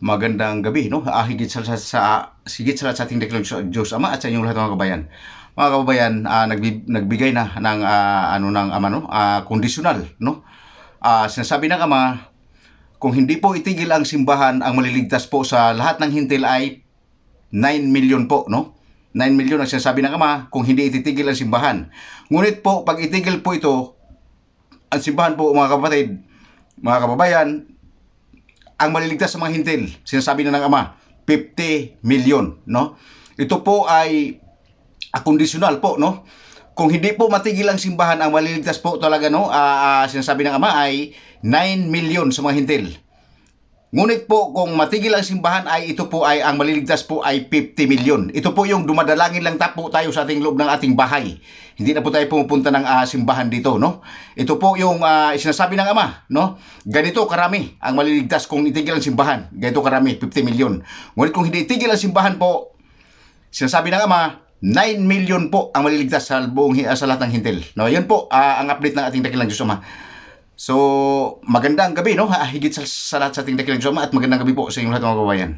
Magandang gabi, no? Higit sa lahat sa ating dakilang Diyos Ama at sa inyong lahat mga kabayan. Mga kababayan, nagbigay na ng ng Ama, no? Kondisyonal, no? Sinasabi ng Ama, kung hindi po itigil ang simbahan, ang maliligtas po sa lahat ng hintil ay 9 million po, no? 9 million ang sinasabi ng Ama kung hindi ititigil ang simbahan. Ngunit po, pag itigil po ito, ang simbahan po, mga kapatid, mga kababayan, ang maliligtas sa mga hintil, sinasabi na ng Ama, 50 million, no? Ito po ay kondisyon po, no? Kung hindi po matigil ang simbahan, ang maliligtas po talaga, no? Sinasabi ng Ama ay 9 million sa mga hintil. Ngunit po, kung matigil ang simbahan, ay ito po ay, ang maliligtas po ay 50 million. Ito po yung dumadalangin lang po tayo sa ating loob ng ating bahay. Hindi na po tayo pumupunta ng simbahan dito, no? Ito po yung sinasabi ng Ama, no? Ganito karami ang maliligtas kung itigil ang simbahan. Ganito karami, 50 million. Ngunit kung hindi itigil ang simbahan po, sinasabi ng Ama, 9 million po ang maliligtas sa buong sa lahat ng hintil. No, yan po ang update ng ating dakilang Diyos Ama. So, magandang gabi, no? Higit sa lahat sa ating dakilang Diyos Ama at magandang gabi po sa inyong lahat mga kababayan.